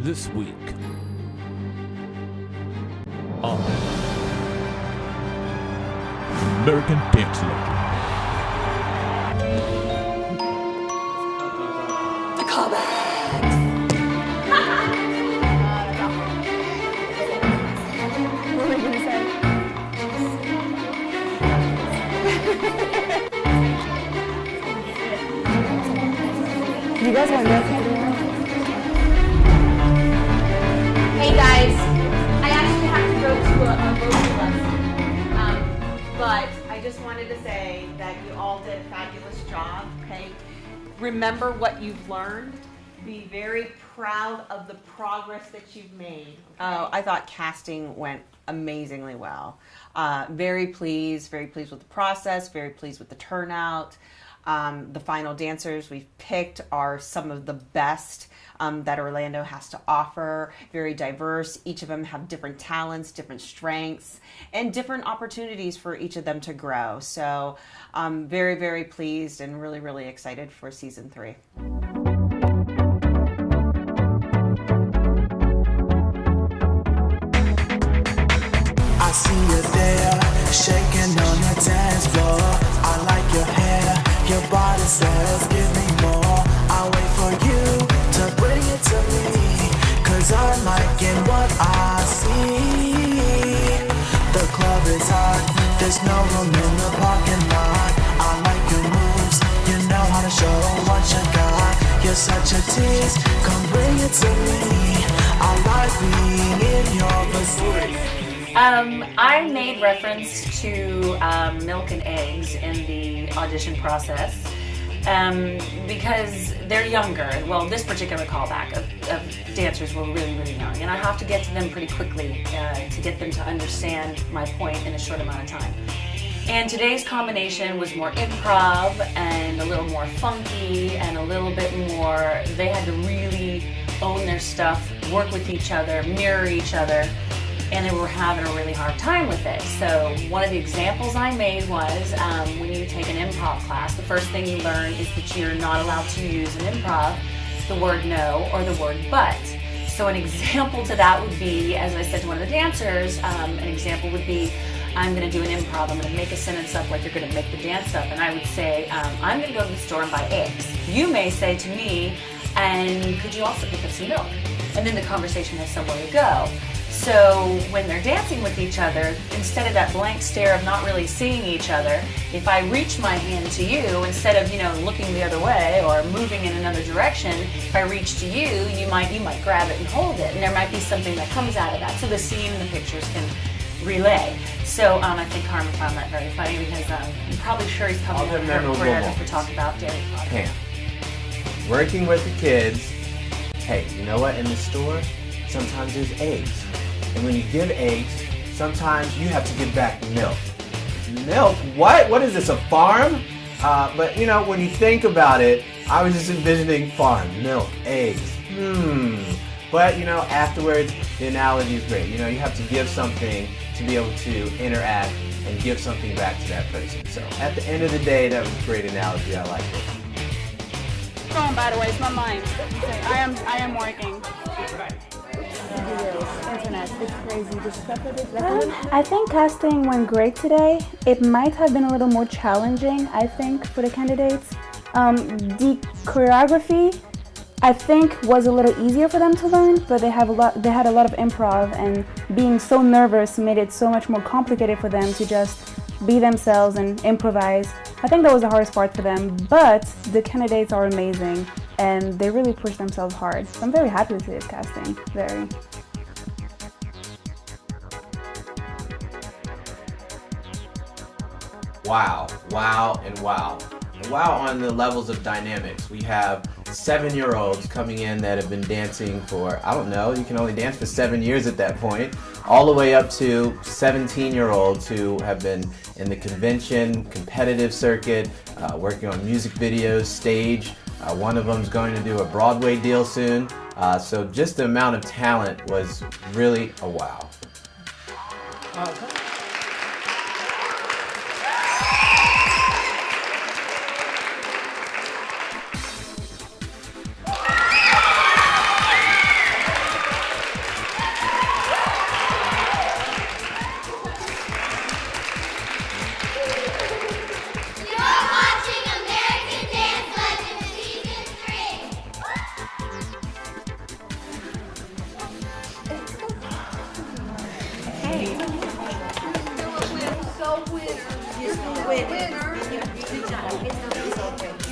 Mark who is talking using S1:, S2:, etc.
S1: This week on American Dance Legend.
S2: The callback. What were you gonna say? You guys want to dance?
S3: Hey guys, I actually have to go to a vocal lesson, but I just wanted to say that you all did a fabulous job, okay? Remember what you've learned. Be very proud of the progress that you've made. Okay?
S4: Oh, I thought casting went amazingly well. Very pleased with the process, very pleased with the turnout. The final dancers we've picked are some of the best that Orlando has to offer. Very diverse. Each of them have different talents, different strengths, and different opportunities for each of them to grow. So I'm very, very pleased and really, really excited for season 3.
S5: I see you there, shaking on the dance floor. I like your hair, your body says give me more. I wait for you to bring it to me, 'cause I'm liking what I see. The club is hot, there's no room in the parking lot. I like your moves, you know how to show what you got. You're such a tease, come bring it to me. I like being in your vicinity.
S6: I made reference to milk and eggs in the audition process because they're younger. Well, this particular callback of dancers were really, really young, and I have to get to them pretty quickly to get them to understand my point in a short amount of time. And today's combination was more improv and a little more funky and a little bit more, they had to really own their stuff, work with each other, mirror each other, and they were having a really hard time with it. So one of the examples I made was when you take an improv class, the first thing you learn is that you're not allowed to use in improv the word no or the word but. So an example to that would be, as I said to one of the dancers, an example would be, I'm going to do an improv, I'm going to make a sentence up like you're going to make the dance up, and I would say, I'm going to go to the store and buy eggs. You may say to me, and could you also pick up some milk? And then the conversation has somewhere to go. So when they're dancing with each other, instead of that blank stare of not really seeing each other, if I reach my hand to you, instead of, looking the other way or moving in another direction, if I reach to you, you might grab it and hold it, and there might be something that comes out of that. So the scene and the pictures can relay. So I think Carmen found that very funny because I'm probably sure he's coming in for talking about dairy products.
S7: Pam, working with the kids, hey, you know what, in the store, sometimes there's eggs. And when you give eggs, sometimes you have to give back milk. Milk? What? What is this, a farm? But when you think about it, I was just envisioning farm, milk, eggs. But afterwards, the analogy is great. You have to give something to be able to interact and give something back to that person. So at the end of the day, that was a great analogy. I like it.
S2: Phone, by the way, it's not mine. I am working. Internet, it's crazy. The stuff that is
S8: I think casting went great today. It might have been a little more challenging, I think, for the candidates. The choreography, I think, was a little easier for them to learn, but they had a lot of improv, and being so nervous made it so much more complicated for them to just be themselves and improvise. I think that was the hardest part for them, but the candidates are amazing and they really pushed themselves hard. So I'm very happy with today's casting. Very.
S7: Wow, and wow. And wow on the levels of dynamics. We have 7-year-olds coming in that have been dancing for, I don't know, you can only dance for 7 years at that point, all the way up to 17-year-olds who have been in the convention, competitive circuit, working on music videos, stage. One of them's going to do a Broadway deal soon. So just the amount of talent was really a wow.
S3: So winner. You're still winner. Good job. It's okay.